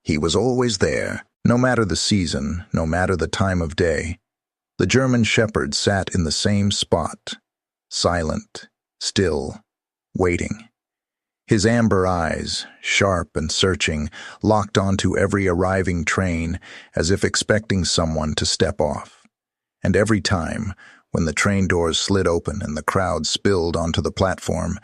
He was always there, no matter the season, no matter the time of day. The German shepherd sat in the same spot, silent, still, waiting. His amber eyes, sharp and searching, locked onto every arriving train as if expecting someone to step off. And every time, when the train doors slid open and the crowd spilled onto the platform,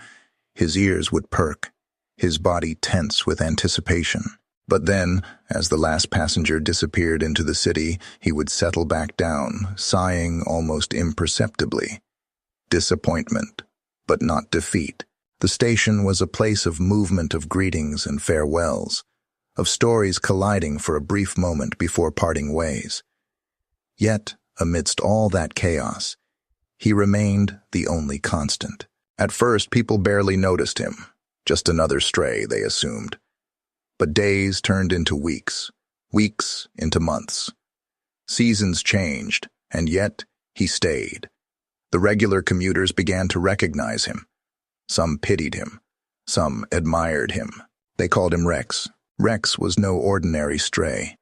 his ears would perk, his body tense with anticipation. But then, as the last passenger disappeared into the city, he would settle back down, sighing almost imperceptibly. Disappointment, but not defeat. The station was a place of movement, of greetings and farewells, of stories colliding for a brief moment before parting ways. Yet, amidst all that chaos, he remained the only constant. At first, people barely noticed him. Just another stray, they assumed. But days turned into weeks, weeks into months. Seasons changed, and yet he stayed. The regular commuters began to recognize him. Some pitied him. Some admired him. They called him Rex. Rex was no ordinary stray.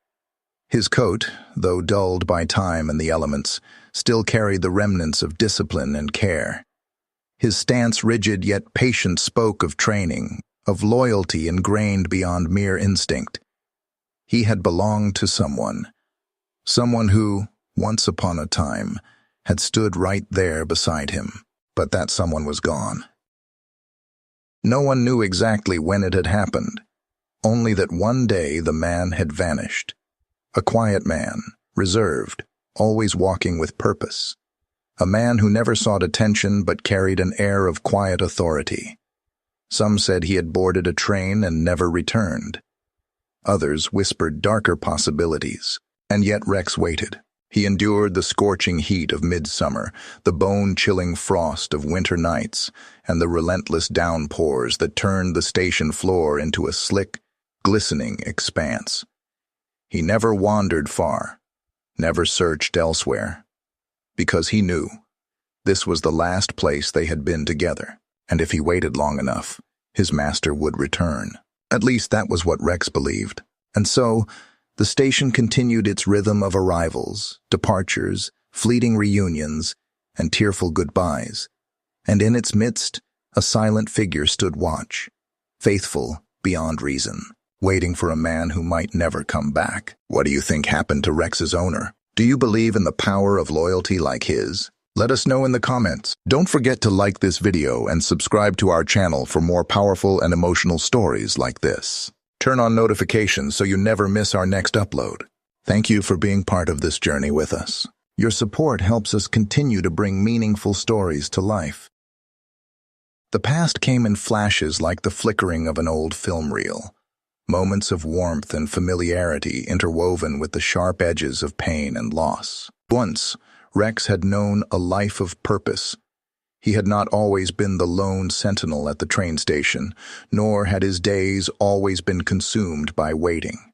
His coat, though dulled by time and the elements, still carried the remnants of discipline and care. His stance, rigid yet patient, spoke of training, of loyalty ingrained beyond mere instinct. He had belonged to someone who, once upon a time, had stood right there beside him, but that someone was gone. No one knew exactly when it had happened, only that one day the man had vanished. A quiet man, reserved, always walking with purpose. A man who never sought attention but carried an air of quiet authority. Some said he had boarded a train and never returned. Others whispered darker possibilities, and yet Rex waited. He endured the scorching heat of midsummer, the bone-chilling frost of winter nights, and the relentless downpours that turned the station floor into a slick, glistening expanse. He never wandered far, never searched elsewhere, because he knew this was the last place they had been together. And if he waited long enough, his master would return. At least that was what Rex believed. And so, the station continued its rhythm of arrivals, departures, fleeting reunions, and tearful goodbyes. And in its midst, a silent figure stood watch, faithful beyond reason, waiting for a man who might never come back. What do you think happened to Rex's owner? Do you believe in the power of loyalty like his? Let us know in the comments. Don't forget to like this video and subscribe to our channel for more powerful and emotional stories like this. Turn on notifications so you never miss our next upload. Thank you for being part of this journey with us. Your support helps us continue to bring meaningful stories to life. The past came in flashes like the flickering of an old film reel. Moments of warmth and familiarity interwoven with the sharp edges of pain and loss. Once, Rex had known a life of purpose. He had not always been the lone sentinel at the train station, nor had his days always been consumed by waiting.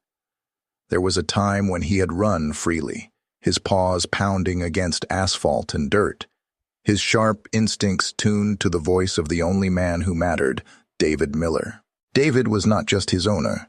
There was a time when he had run freely, his paws pounding against asphalt and dirt, his sharp instincts tuned to the voice of the only man who mattered, David Miller. David was not just his owner.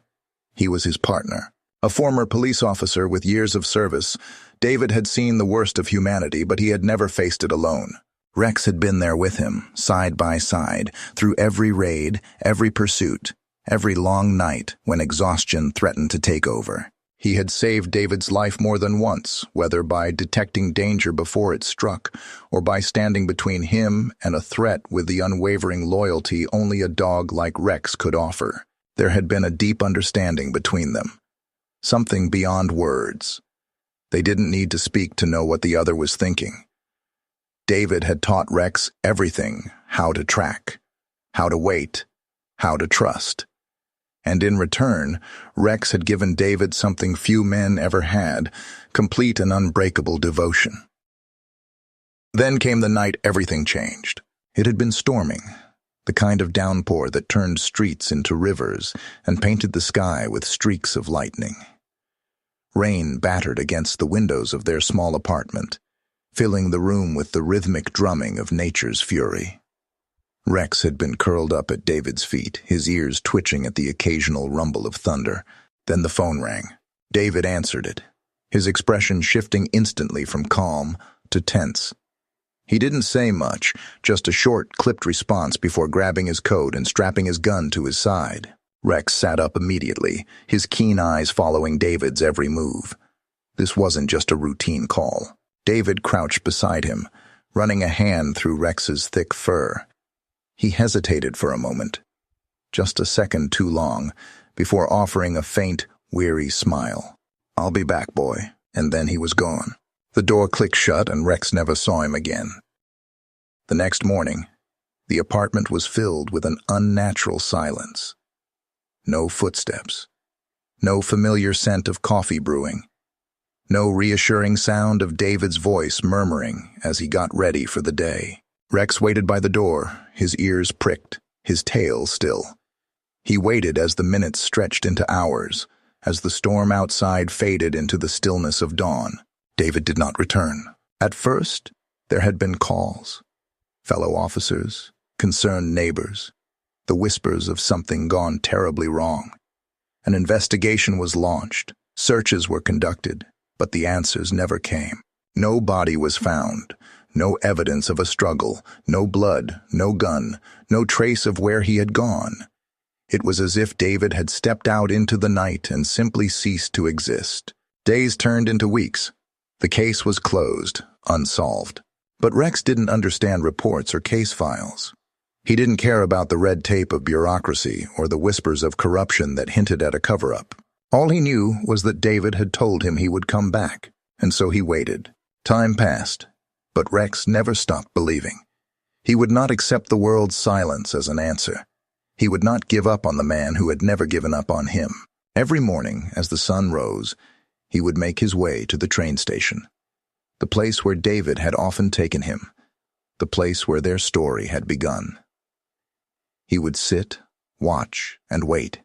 He was his partner. A former police officer with years of service, David had seen the worst of humanity, but he had never faced it alone. Rex had been there with him, side by side, through every raid, every pursuit, every long night when exhaustion threatened to take over. He had saved David's life more than once, whether by detecting danger before it struck, or by standing between him and a threat with the unwavering loyalty only a dog like Rex could offer. There had been a deep understanding between them. Something beyond words. They didn't need to speak to know what the other was thinking. David had taught Rex everything: how to track, how to wait, how to trust. And in return, Rex had given David something few men ever had: complete and unbreakable devotion. Then came the night everything changed. It had been storming, the kind of downpour that turned streets into rivers and painted the sky with streaks of lightning. Rain battered against the windows of their small apartment, filling the room with the rhythmic drumming of nature's fury. Rex had been curled up at David's feet, his ears twitching at the occasional rumble of thunder. Then the phone rang. David answered it, his expression shifting instantly from calm to tense. He didn't say much, just a short, clipped response before grabbing his coat and strapping his gun to his side. Rex sat up immediately, his keen eyes following David's every move. This wasn't just a routine call. David crouched beside him, running a hand through Rex's thick fur. He hesitated for a moment, just a second too long, before offering a faint, weary smile. "I'll be back, boy," and then he was gone. The door clicked shut and Rex never saw him again. The next morning, the apartment was filled with an unnatural silence. No footsteps. No familiar scent of coffee brewing. No reassuring sound of David's voice murmuring as he got ready for the day. Rex waited by the door, his ears pricked, his tail still. He waited as the minutes stretched into hours, as the storm outside faded into the stillness of dawn. David did not return. At first, there had been calls. Fellow officers, concerned neighbors, the whispers of something gone terribly wrong. An investigation was launched, searches were conducted, but the answers never came. No body was found, no evidence of a struggle, no blood, no gun, no trace of where he had gone. It was as if David had stepped out into the night and simply ceased to exist. Days turned into weeks. The case was closed, unsolved. But Rex didn't understand reports or case files. He didn't care about the red tape of bureaucracy or the whispers of corruption that hinted at a cover-up. All he knew was that David had told him he would come back, and so he waited. Time passed, but Rex never stopped believing. He would not accept the world's silence as an answer. He would not give up on the man who had never given up on him. Every morning, as the sun rose, he would make his way to the train station, the place where David had often taken him, the place where their story had begun. He would sit, watch, and wait,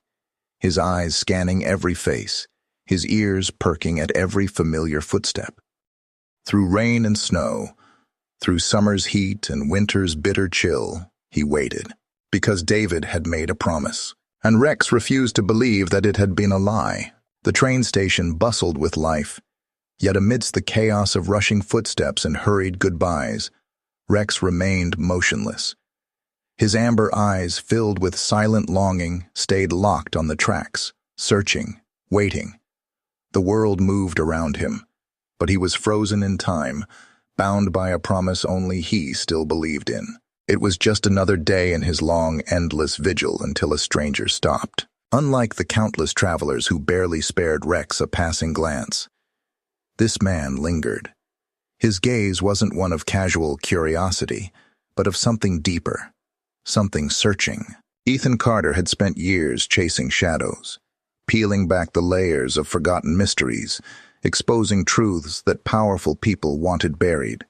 his eyes scanning every face, his ears perking at every familiar footstep. Through rain and snow, through summer's heat and winter's bitter chill, he waited, because David had made a promise, and Rex refused to believe that it had been a lie. The train station bustled with life, yet amidst the chaos of rushing footsteps and hurried goodbyes, Rex remained motionless. His amber eyes, filled with silent longing, stayed locked on the tracks, searching, waiting. The world moved around him, but he was frozen in time, bound by a promise only he still believed in. It was just another day in his long, endless vigil until a stranger stopped. Unlike the countless travelers who barely spared Rex a passing glance, this man lingered. His gaze wasn't one of casual curiosity, but of something deeper, something searching. Ethan Carter had spent years chasing shadows, peeling back the layers of forgotten mysteries, exposing truths that powerful people wanted buried.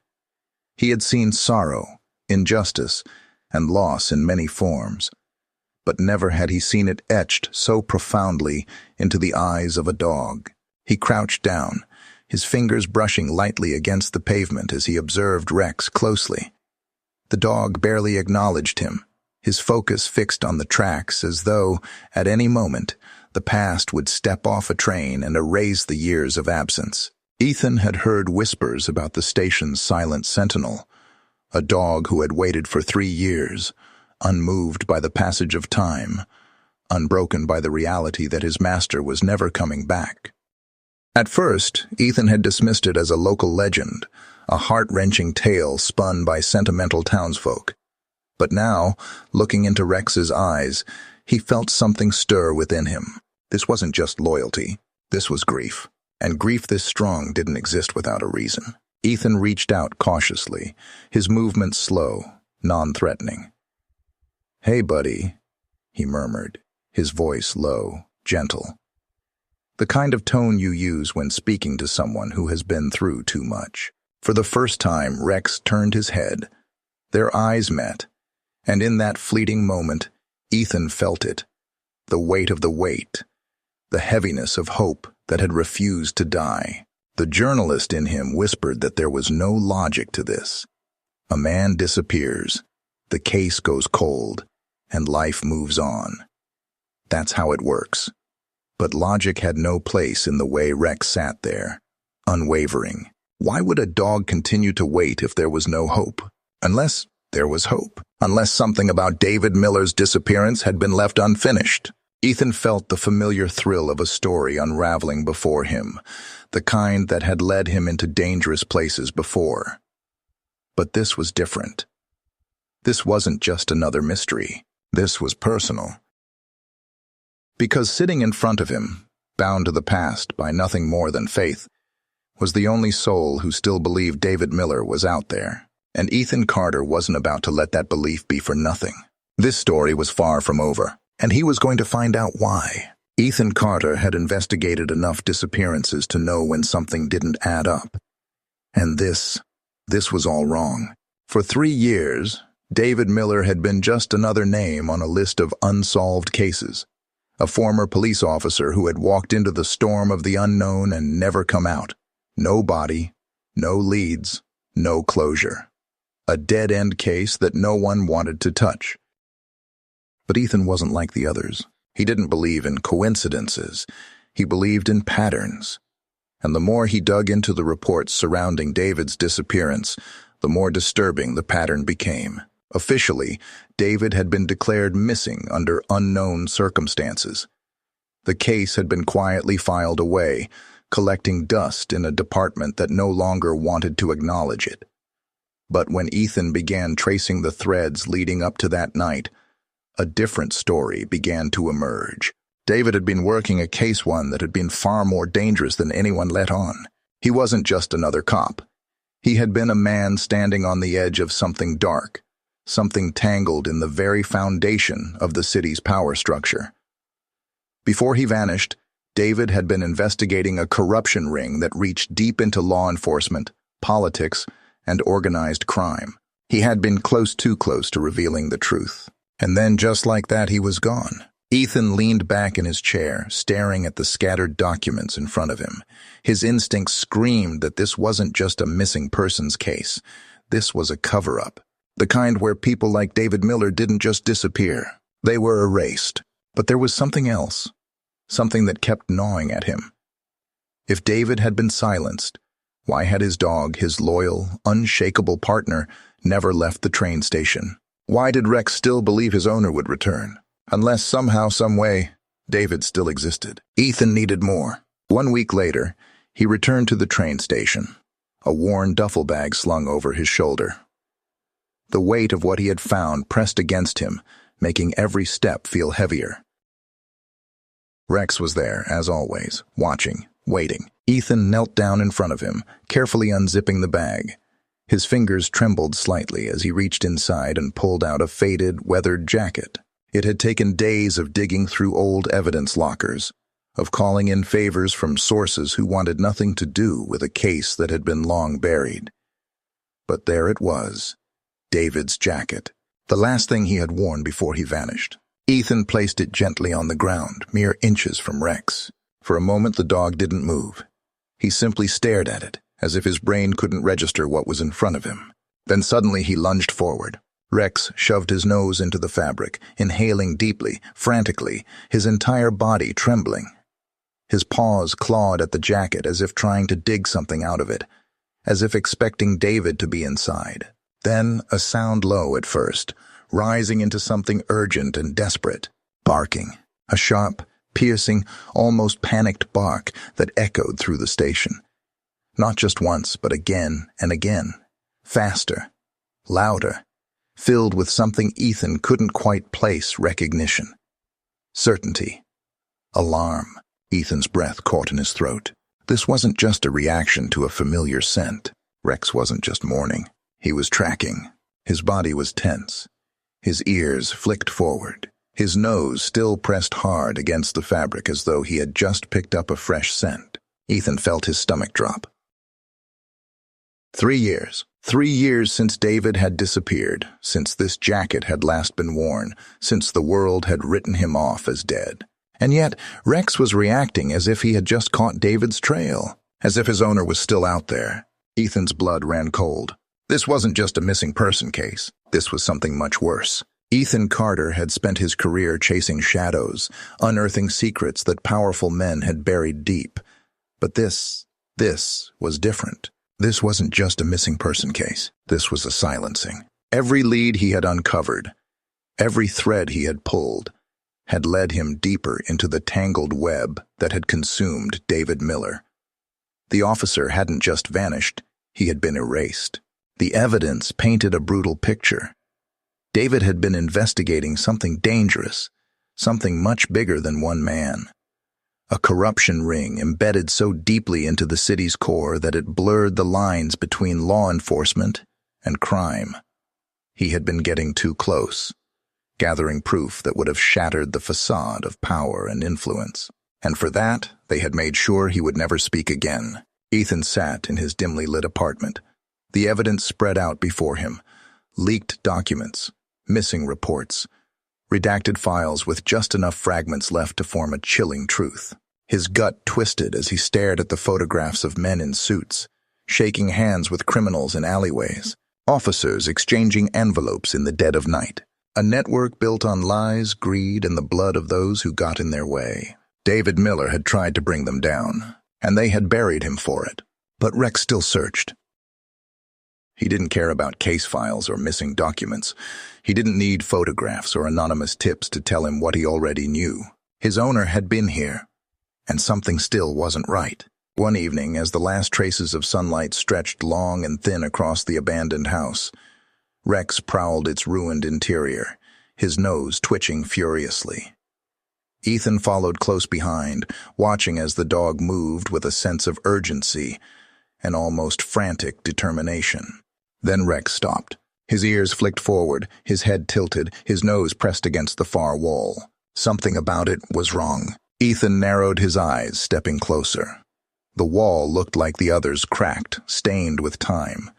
He had seen sorrow, injustice, and loss in many forms, but never had he seen it etched so profoundly into the eyes of a dog. He crouched down, his fingers brushing lightly against the pavement as he observed Rex closely. The dog barely acknowledged him, his focus fixed on the tracks as though, at any moment, the past would step off a train and erase the years of absence. Ethan had heard whispers about the station's silent sentinel, a dog who had waited for 3 years, unmoved by the passage of time, unbroken by the reality that his master was never coming back. At first, Ethan had dismissed it as a local legend, a heart-wrenching tale spun by sentimental townsfolk. But now, looking into Rex's eyes, he felt something stir within him. This wasn't just loyalty, this was grief. And grief this strong didn't exist without a reason. Ethan reached out cautiously, his movements slow, non-threatening. "Hey, buddy," he murmured, his voice low, gentle. The kind of tone you use when speaking to someone who has been through too much. For the first time, Rex turned his head. Their eyes met, and in that fleeting moment, Ethan felt it. The weight of the weight, the heaviness of hope that had refused to die. The journalist in him whispered that there was no logic to this. A man disappears, the case goes cold, and life moves on. That's how it works. But logic had no place in the way Rex sat there, unwavering. Why would a dog continue to wait if there was no hope? Unless there was hope. Unless something about David Miller's disappearance had been left unfinished. Ethan felt the familiar thrill of a story unraveling before him, the kind that had led him into dangerous places before. But this was different. This wasn't just another mystery. This was personal. Because sitting in front of him, bound to the past by nothing more than faith, was the only soul who still believed David Miller was out there. And Ethan Carter wasn't about to let that belief be for nothing. This story was far from over, and he was going to find out why. Ethan Carter had investigated enough disappearances to know when something didn't add up. And this was all wrong. For 3 years, David Miller had been just another name on a list of unsolved cases. A former police officer who had walked into the storm of the unknown and never come out. No body, no leads, no closure. A dead-end case that no one wanted to touch. But Ethan wasn't like the others. He didn't believe in coincidences. He believed in patterns. And the more he dug into the reports surrounding David's disappearance, the more disturbing the pattern became. Officially, David had been declared missing under unknown circumstances. The case had been quietly filed away, collecting dust in a department that no longer wanted to acknowledge it. But when Ethan began tracing the threads leading up to that night, a different story began to emerge. David had been working a case one that had been far more dangerous than anyone let on. He wasn't just another cop. He had been a man standing on the edge of something dark, something tangled in the very foundation of the city's power structure. Before he vanished, David had been investigating a corruption ring that reached deep into law enforcement, politics, and organized crime. He had been too close to revealing the truth. And then just like that, he was gone. Ethan leaned back in his chair, staring at the scattered documents in front of him. His instincts screamed that this wasn't just a missing persons case. This was a cover-up. The kind where people like David Miller didn't just disappear. They were erased. But there was something else. Something that kept gnawing at him. If David had been silenced, why had his dog, his loyal, unshakable partner, never left the train station? Why did Rex still believe his owner would return? Unless somehow, some way, David still existed. Ethan needed more. 1 week later, he returned to the train station, a worn duffel bag slung over his shoulder. The weight of what he had found pressed against him, making every step feel heavier. Rex was there, as always, watching, waiting. Ethan knelt down in front of him, carefully unzipping the bag. His fingers trembled slightly as he reached inside and pulled out a faded, weathered jacket. It had taken days of digging through old evidence lockers, of calling in favors from sources who wanted nothing to do with a case that had been long buried. But there it was, David's jacket, the last thing he had worn before he vanished. Ethan placed it gently on the ground, mere inches from Rex. For a moment the dog didn't move. He simply stared at it, as if his brain couldn't register what was in front of him. Then suddenly he lunged forward. Rex shoved his nose into the fabric, inhaling deeply, frantically, his entire body trembling. His paws clawed at the jacket as if trying to dig something out of it, as if expecting David to be inside. Then a sound low at first, rising into something urgent and desperate. Barking. A sharp, piercing, almost panicked bark that echoed through the station. Not just once, but again and again. Faster. Louder. Filled with something Ethan couldn't quite place recognition. Certainty. Alarm. Ethan's breath caught in his throat. This wasn't just a reaction to a familiar scent. Rex wasn't just mourning. He was tracking. His body was tense. His ears flicked forward. His nose still pressed hard against the fabric as though he had just picked up a fresh scent. Ethan felt his stomach drop. 3 years. 3 years since David had disappeared, since this jacket had last been worn, since the world had written him off as dead. And yet, Rex was reacting as if he had just caught David's trail, as if his owner was still out there. Ethan's blood ran cold. This wasn't just a missing person case. This was something much worse. Ethan Carter had spent his career chasing shadows, unearthing secrets that powerful men had buried deep. But this was different. This wasn't just a missing person case. This was a silencing. Every lead he had uncovered, every thread he had pulled, had led him deeper into the tangled web that had consumed David Miller. The officer hadn't just vanished, he had been erased. The evidence painted a brutal picture. David had been investigating something dangerous, something much bigger than one man. A corruption ring embedded so deeply into the city's core that it blurred the lines between law enforcement and crime. He had been getting too close, gathering proof that would have shattered the facade of power and influence. And for that, they had made sure he would never speak again. Ethan sat in his dimly lit apartment. The evidence spread out before him. Leaked documents, missing reports, redacted files with just enough fragments left to form a chilling truth. His gut twisted as he stared at the photographs of men in suits, shaking hands with criminals in alleyways, officers exchanging envelopes in the dead of night. A network built on lies, greed, and the blood of those who got in their way. David Miller had tried to bring them down, and they had buried him for it. But Rex still searched. He didn't care about case files or missing documents. He didn't need photographs or anonymous tips to tell him what he already knew. His owner had been here, and something still wasn't right. One evening, as the last traces of sunlight stretched long and thin across the abandoned house, Rex prowled its ruined interior, his nose twitching furiously. Ethan followed close behind, watching as the dog moved with a sense of urgency and almost frantic determination. Then Rex stopped. His ears flicked forward, his head tilted, his nose pressed against the far wall. Something about it was wrong. Ethan narrowed his eyes, stepping closer. The wall looked like the others, cracked, stained with time.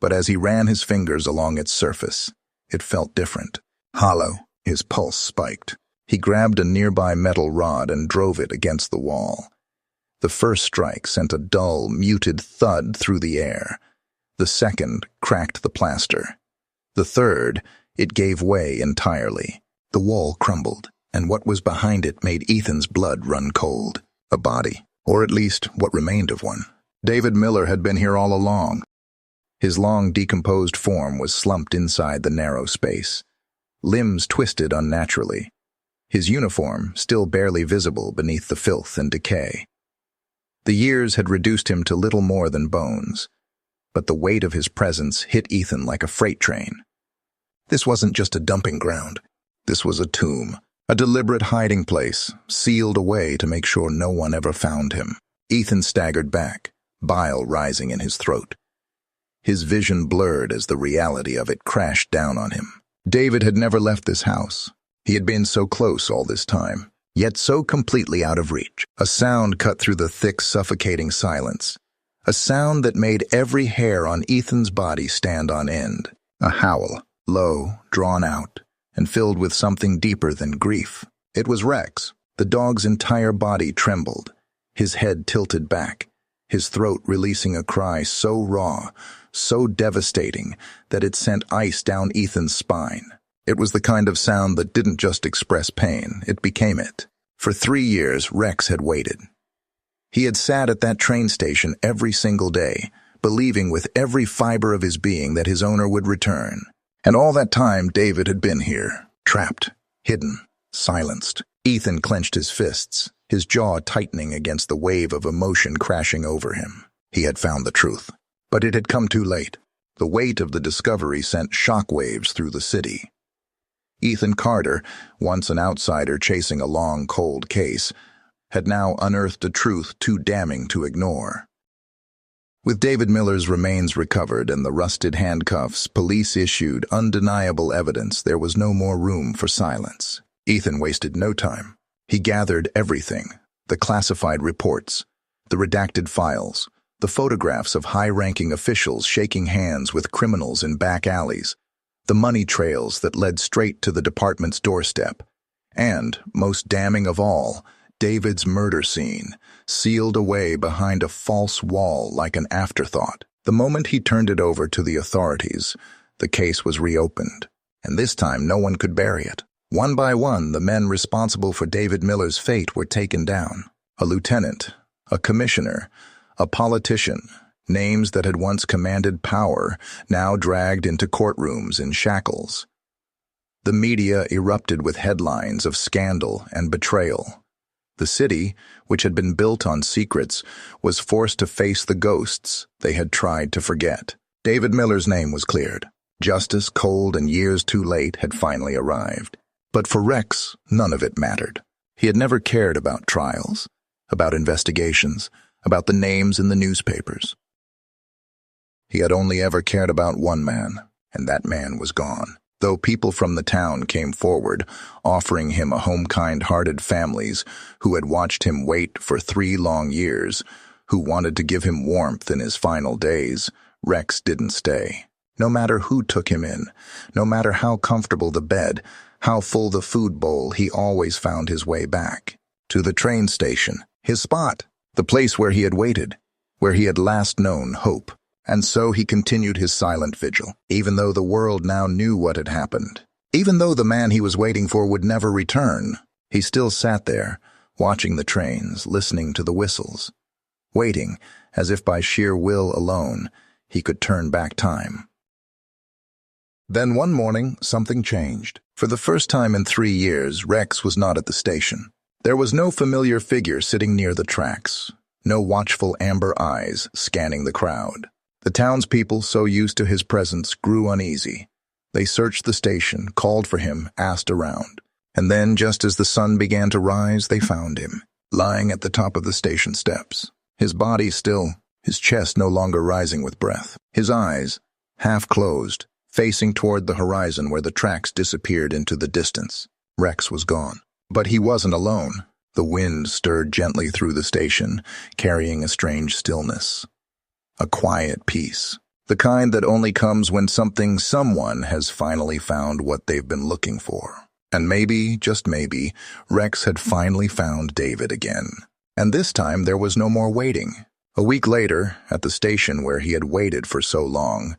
But as he ran his fingers along its surface, it felt different. Hollow. His pulse spiked. He grabbed a nearby metal rod and drove it against the wall. The first strike sent a dull, muted thud through the air. The second cracked the plaster. The third, it gave way entirely. The wall crumbled, and what was behind it made Ethan's blood run cold. A body, or at least what remained of one. David Miller had been here all along. His long, decomposed form was slumped inside the narrow space. Limbs twisted unnaturally. His uniform still barely visible beneath the filth and decay. The years had reduced him to little more than bones, but the weight of his presence hit Ethan like a freight train. This wasn't just a dumping ground. This was a tomb, a deliberate hiding place, sealed away to make sure no one ever found him. Ethan staggered back, bile rising in his throat. His vision blurred as the reality of it crashed down on him. David had never left this house. He had been so close all this time, yet so completely out of reach. A sound cut through the thick, suffocating silence. A sound that made every hair on Ethan's body stand on end. A howl, low, drawn out, and filled with something deeper than grief. It was Rex. The dog's entire body trembled, his head tilted back, his throat releasing a cry so raw, so devastating, that it sent ice down Ethan's spine. It was the kind of sound that didn't just express pain, it became it. For 3 years, Rex had waited. He had sat at that train station every single day, believing with every fiber of his being that his owner would return. And all that time, David had been here, trapped, hidden, silenced. Ethan clenched his fists, his jaw tightening against the wave of emotion crashing over him. He had found the truth. But it had come too late. The weight of the discovery sent shockwaves through the city. Ethan Carter, once an outsider chasing a long, cold case, had now unearthed a truth too damning to ignore. With David Miller's remains recovered and the rusted handcuffs, police issued undeniable evidence there was no more room for silence. Ethan wasted no time. He gathered everything: the classified reports, the redacted files, the photographs of high-ranking officials shaking hands with criminals in back alleys, the money trails that led straight to the department's doorstep, and, most damning of all, David's murder scene, sealed away behind a false wall like an afterthought. The moment he turned it over to the authorities, the case was reopened. and this time no one could bury it. One by one, the men responsible for David Miller's fate were taken down. A lieutenant, a commissioner, a politician, names that had once commanded power, now dragged into courtrooms in shackles. The media erupted with headlines of scandal and betrayal. The city, which had been built on secrets, was forced to face the ghosts they had tried to forget. David Miller's name was cleared. Justice, cold and years too late, had finally arrived. But for Rex, none of it mattered. He had never cared about trials, about investigations, about the names in the newspapers. He had only ever cared about one man, and that man was gone. Though people from the town came forward, offering him a home kind-hearted families who had watched him wait for 3 long years, who wanted to give him warmth in his final days, Rex didn't stay. No matter who took him in, no matter how comfortable the bed, how full the food bowl, he always found his way back. To the train station, his spot, the place where he had waited, where he had last known hope. And so he continued his silent vigil, even though the world now knew what had happened. Even though the man he was waiting for would never return, he still sat there, watching the trains, listening to the whistles, waiting, as if by sheer will alone, he could turn back time. Then one morning, something changed. For the first time in 3 years, Rex was not at the station. There was no familiar figure sitting near the tracks, no watchful amber eyes scanning the crowd. The townspeople, so used to his presence, grew uneasy. They searched the station, called for him, asked around. And then, just as the sun began to rise, they found him, lying at the top of the station steps. His body still, his chest no longer rising with breath. His eyes, half closed, facing toward the horizon where the tracks disappeared into the distance. Rex was gone. But he wasn't alone. The wind stirred gently through the station, carrying a strange stillness. A quiet peace. The kind that only comes when someone has finally found what they've been looking for. And maybe, just maybe, Rex had finally found David again. And this time there was no more waiting. A week later, at the station where he had waited for so long,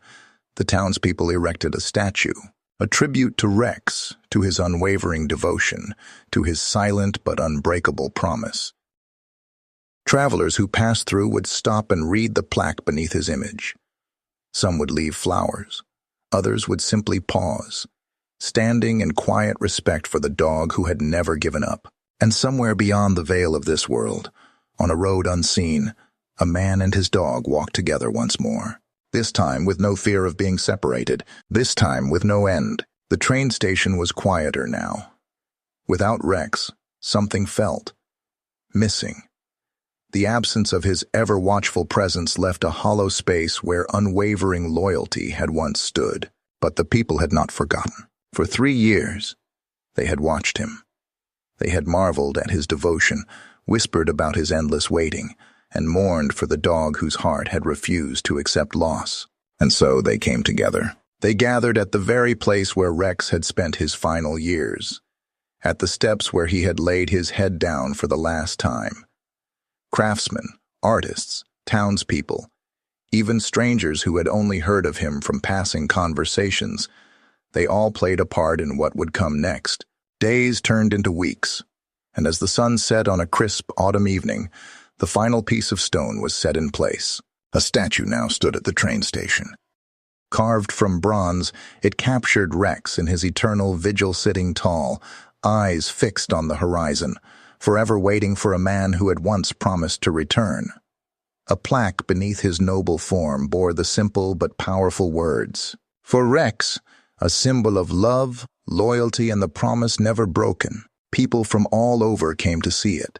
the townspeople erected a statue, a tribute to Rex, to his unwavering devotion, to his silent but unbreakable promise. Travelers who passed through would stop and read the plaque beneath his image. Some would leave flowers. Others would simply pause, standing in quiet respect for the dog who had never given up. And somewhere beyond the veil of this world, on a road unseen, a man and his dog walked together once more. This time with no fear of being separated, this time with no end. The train station was quieter now. Without Rex, something felt missing. The absence of his ever-watchful presence left a hollow space where unwavering loyalty had once stood. But the people had not forgotten. For 3 years, they had watched him. They had marveled at his devotion, whispered about his endless waiting, and mourned for the dog whose heart had refused to accept loss. And so they came together. They gathered at the very place where Rex had spent his final years, at the steps where he had laid his head down for the last time. Craftsmen, artists, townspeople, even strangers who had only heard of him from passing conversations, they all played a part in what would come next. Days turned into weeks, and as the sun set on a crisp autumn evening, the final piece of stone was set in place. A statue now stood at the train station. Carved from bronze, it captured Rex in his eternal vigil, sitting tall, eyes fixed on the horizon, forever waiting for a man who had once promised to return. A plaque beneath his noble form bore the simple but powerful words, "For Rex, a symbol of love, loyalty, and the promise never broken." People from all over came to see it.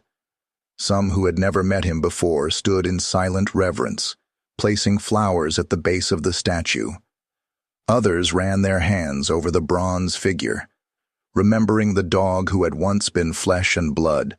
Some who had never met him before stood in silent reverence, placing flowers at the base of the statue. Others ran their hands over the bronze figure, remembering the dog who had once been flesh and blood,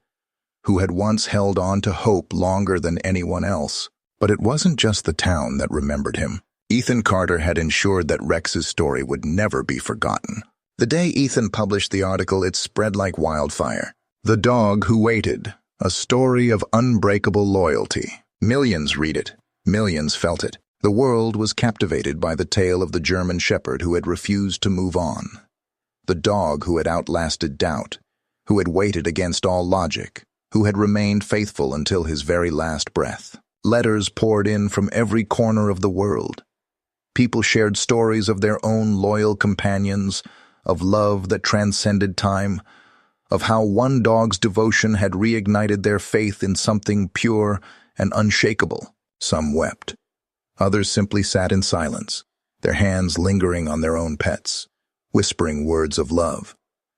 who had once held on to hope longer than anyone else. But it wasn't just the town that remembered him. Ethan Carter had ensured that Rex's story would never be forgotten. The day Ethan published the article, it spread like wildfire. The Dog Who Waited, a story of unbreakable loyalty. Millions read it. Millions felt it. The world was captivated by the tale of the German shepherd who had refused to move on. The dog who had outlasted doubt, who had waited against all logic, who had remained faithful until his very last breath. Letters poured in from every corner of the world. People shared stories of their own loyal companions, of love that transcended time, of how one dog's devotion had reignited their faith in something pure and unshakable. Some wept. Others simply sat in silence, their hands lingering on their own pets, whispering words of love,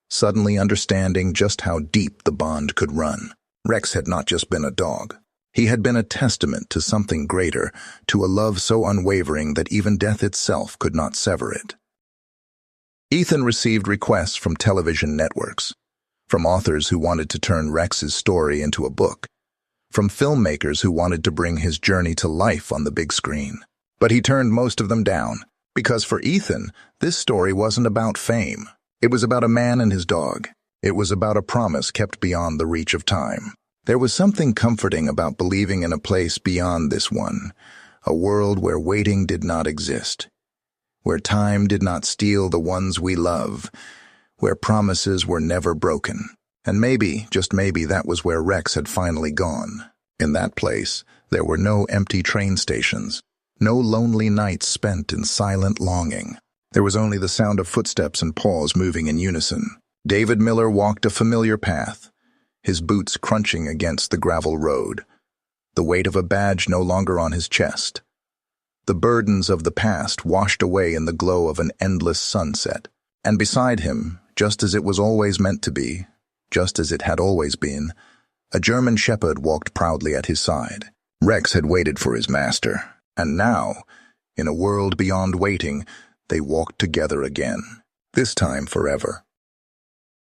suddenly understanding just how deep the bond could run. Rex had not just been a dog. He had been a testament to something greater, to a love so unwavering that even death itself could not sever it. Ethan received requests from television networks, from authors who wanted to turn Rex's story into a book, from filmmakers who wanted to bring his journey to life on the big screen. But he turned most of them down, because for Ethan, this story wasn't about fame. It was about a man and his dog. It was about a promise kept beyond the reach of time. There was something comforting about believing in a place beyond this one, a world where waiting did not exist, where time did not steal the ones we love, where promises were never broken. And maybe, just maybe, that was where Rex had finally gone. In that place, there were no empty train stations, no lonely nights spent in silent longing. There was only the sound of footsteps and paws moving in unison. David Miller walked a familiar path, his boots crunching against the gravel road, the weight of a badge no longer on his chest. The burdens of the past washed away in the glow of an endless sunset. And beside him, just as it was always meant to be, just as it had always been, a German shepherd walked proudly at his side. Rex had waited for his master, and now, in a world beyond waiting, they walked together again, this time forever.